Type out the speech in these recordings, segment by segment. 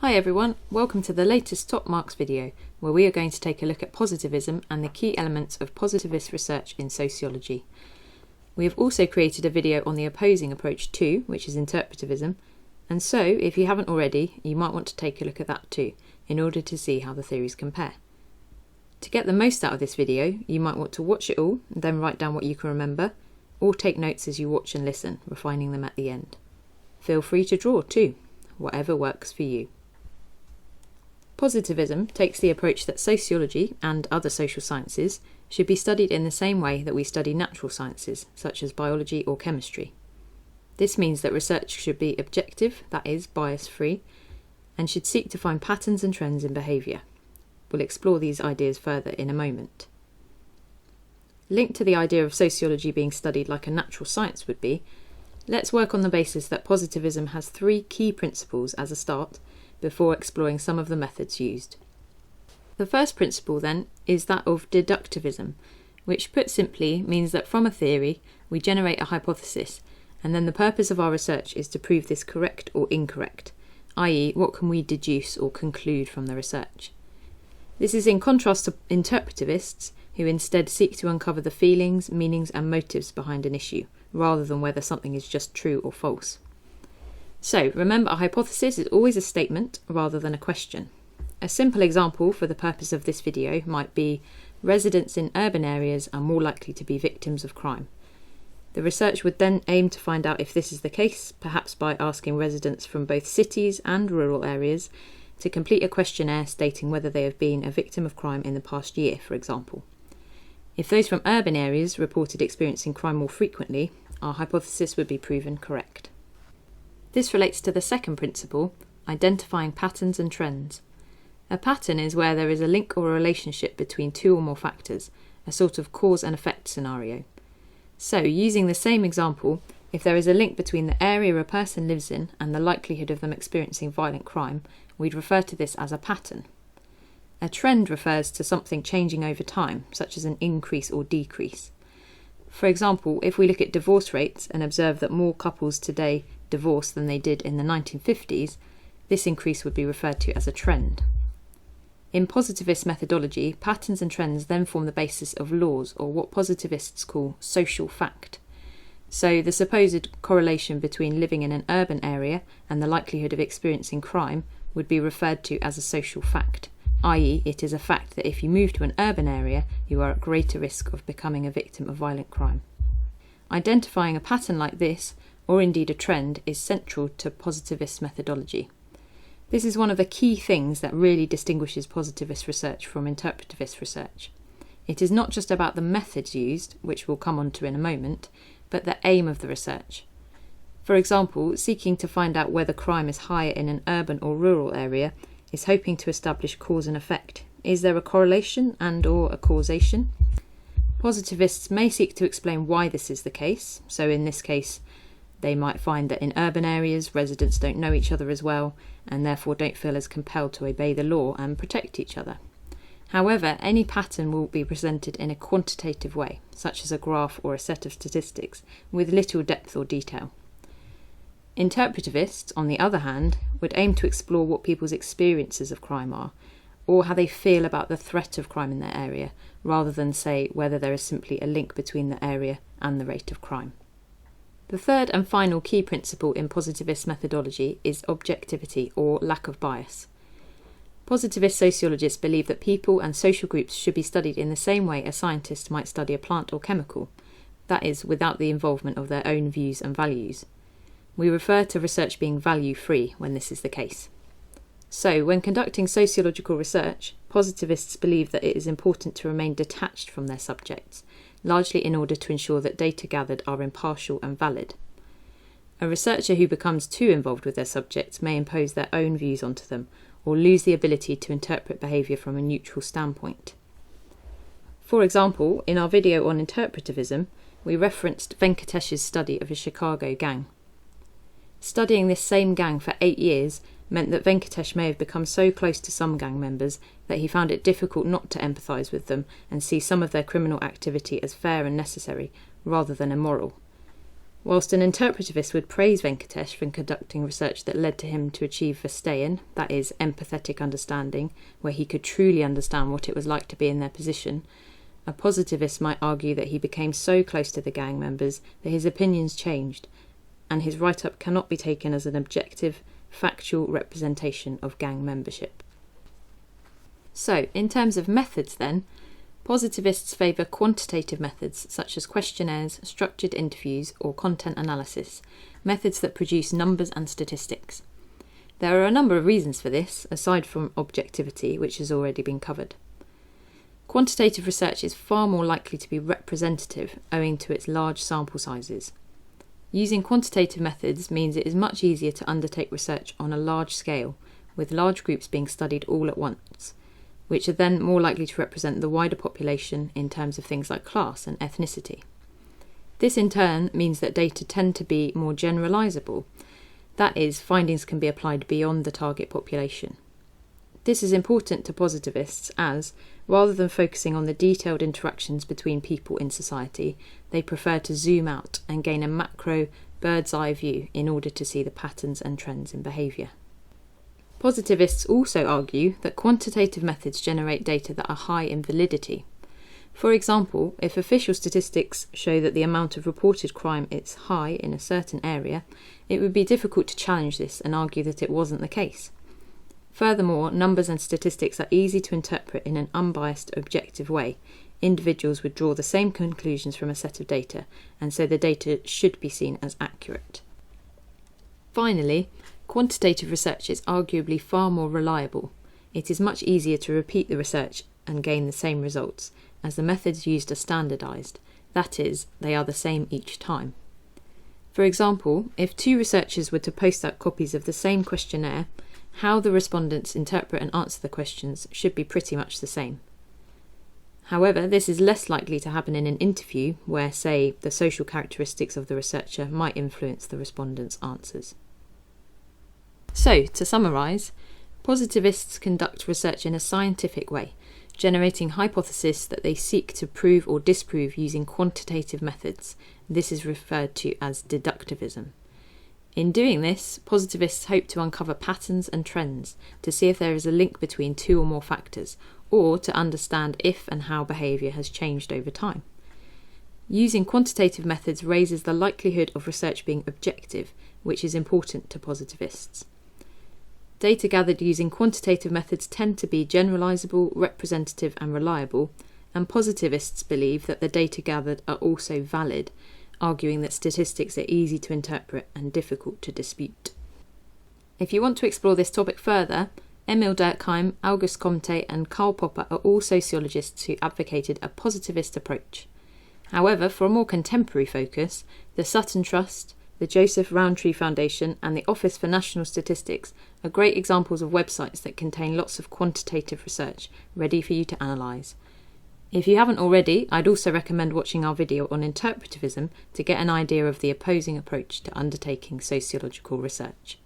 Hi everyone, welcome to the latest Top Marks video, where we are going to take a look at positivism and the key elements of positivist research in sociology. We have also created a video on the opposing approach too, which is interpretivism, and so if you haven't already, you might want to take a look at that too, in order to see how the theories compare. To get the most out of this video, you might want to watch it all, and then write down what you can remember, or take notes as you watch and listen, refining them at the end. Feel free to draw too, whatever works for you. Positivism takes the approach that sociology and other social sciences should be studied in the same way that we study natural sciences, such as biology or chemistry. This means that research should be objective, that is, bias-free, and should seek to find patterns and trends in behaviour. We'll explore these ideas further in a moment. Linked to the idea of sociology being studied like a natural science would be, let's work on the basis that positivism has three key principles as a start, before exploring some of the methods used. The first principle, then, is that of deductivism, which put simply means that from a theory we generate a hypothesis, and then the purpose of our research is to prove this correct or incorrect, i.e. what can we deduce or conclude from the research. This is in contrast to interpretivists, who instead seek to uncover the feelings, meanings and motives behind an issue, rather than whether something is just true or false. So, remember, a hypothesis is always a statement rather than a question. A simple example for the purpose of this video might be residents in urban areas are more likely to be victims of crime. The research would then aim to find out if this is the case, perhaps by asking residents from both cities and rural areas to complete a questionnaire stating whether they have been a victim of crime in the past year, for example. If those from urban areas reported experiencing crime more frequently, our hypothesis would be proven correct. This relates to the second principle, identifying patterns and trends. A pattern is where there is a link or a relationship between two or more factors, a sort of cause and effect scenario. So, using the same example, if there is a link between the area a person lives in and the likelihood of them experiencing violent crime, we'd refer to this as a pattern. A trend refers to something changing over time, such as an increase or decrease. For example, if we look at divorce rates and observe that more couples today divorce than they did in the 1950s, this increase would be referred to as a trend. In positivist methodology, patterns and trends then form the basis of laws, or what positivists call social fact. So the supposed correlation between living in an urban area and the likelihood of experiencing crime would be referred to as a social fact, i.e. it is a fact that if you move to an urban area, you are at greater risk of becoming a victim of violent crime. Identifying a pattern like this, or indeed a trend, is central to positivist methodology. This is one of the key things that really distinguishes positivist research from interpretivist research. It is not just about the methods used, which we'll come on to in a moment, but the aim of the research. For example, seeking to find out whether crime is higher in an urban or rural area is hoping to establish cause and effect. Is there a correlation and/or a causation? Positivists may seek to explain why this is the case, so in this case, they might find that in urban areas, residents don't know each other as well, and therefore don't feel as compelled to obey the law and protect each other. However, any pattern will be presented in a quantitative way, such as a graph or a set of statistics, with little depth or detail. Interpretivists, on the other hand, would aim to explore what people's experiences of crime are, or how they feel about the threat of crime in their area, rather than say whether there is simply a link between the area and the rate of crime. The third and final key principle in positivist methodology is objectivity, or lack of bias. Positivist sociologists believe that people and social groups should be studied in the same way a scientist might study a plant or chemical, that is, without the involvement of their own views and values. We refer to research being value-free when this is the case. So, when conducting sociological research, positivists believe that it is important to remain detached from their subjects, largely in order to ensure that data gathered are impartial and valid. A researcher who becomes too involved with their subjects may impose their own views onto them, or lose the ability to interpret behaviour from a neutral standpoint. For example, in our video on interpretivism, we referenced Venkatesh's study of a Chicago gang. Studying this same gang for 8 years meant that Venkatesh may have become so close to some gang members that he found it difficult not to empathise with them and see some of their criminal activity as fair and necessary, rather than immoral. Whilst an interpretivist would praise Venkatesh for conducting research that led to him to achieve Vastayan, that is, empathetic understanding, where he could truly understand what it was like to be in their position, a positivist might argue that he became so close to the gang members that his opinions changed, and his write-up cannot be taken as an objective, factual representation of gang membership. So, in terms of methods then, positivists favour quantitative methods such as questionnaires, structured interviews, or content analysis, methods that produce numbers and statistics. There are a number of reasons for this, aside from objectivity, which has already been covered. Quantitative research is far more likely to be representative owing to its large sample sizes. Using quantitative methods means it is much easier to undertake research on a large scale, with large groups being studied all at once, which are then more likely to represent the wider population in terms of things like class and ethnicity. This in turn means that data tend to be more generalisable, that is, findings can be applied beyond the target population. This is important to positivists as, rather than focusing on the detailed interactions between people in society, they prefer to zoom out and gain a macro, bird's-eye view in order to see the patterns and trends in behaviour. Positivists also argue that quantitative methods generate data that are high in validity. For example, if official statistics show that the amount of reported crime is high in a certain area, it would be difficult to challenge this and argue that it wasn't the case. Furthermore, numbers and statistics are easy to interpret in an unbiased, objective way. Individuals would draw the same conclusions from a set of data, and so the data should be seen as accurate. Finally, quantitative research is arguably far more reliable. It is much easier to repeat the research and gain the same results, as the methods used are standardised, that is, they are the same each time. For example, if two researchers were to post out copies of the same questionnaire, how the respondents interpret and answer the questions should be pretty much the same. However, this is less likely to happen in an interview where, say, the social characteristics of the researcher might influence the respondents' answers. So, to summarise, positivists conduct research in a scientific way, generating hypotheses that they seek to prove or disprove using quantitative methods. This is referred to as deductivism. In doing this, positivists hope to uncover patterns and trends to see if there is a link between two or more factors, or to understand if and how behaviour has changed over time. Using quantitative methods raises the likelihood of research being objective, which is important to positivists. Data gathered using quantitative methods tend to be generalisable, representative and reliable, and positivists believe that the data gathered are also valid, arguing that statistics are easy to interpret and difficult to dispute. If you want to explore this topic further, Emil Durkheim, Auguste Comte and Karl Popper are all sociologists who advocated a positivist approach. However, for a more contemporary focus, the Sutton Trust, the Joseph Rowntree Foundation and the Office for National Statistics are great examples of websites that contain lots of quantitative research ready for you to analyse. If you haven't already, I'd also recommend watching our video on interpretivism to get an idea of the opposing approach to undertaking sociological research.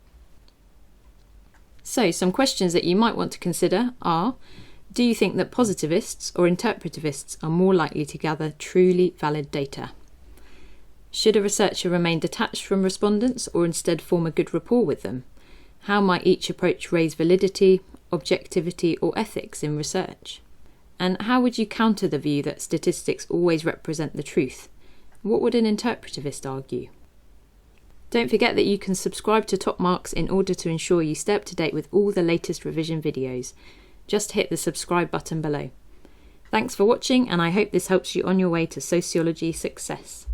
So, some questions that you might want to consider are: do you think that positivists or interpretivists are more likely to gather truly valid data? Should a researcher remain detached from respondents or instead form a good rapport with them? How might each approach raise validity, objectivity or ethics in research? And how would you counter the view that statistics always represent the truth? What would an interpretivist argue? Don't forget that you can subscribe to Top Marks in order to ensure you stay up to date with all the latest revision videos. Just hit the subscribe button below. Thanks for watching, and I hope this helps you on your way to sociology success.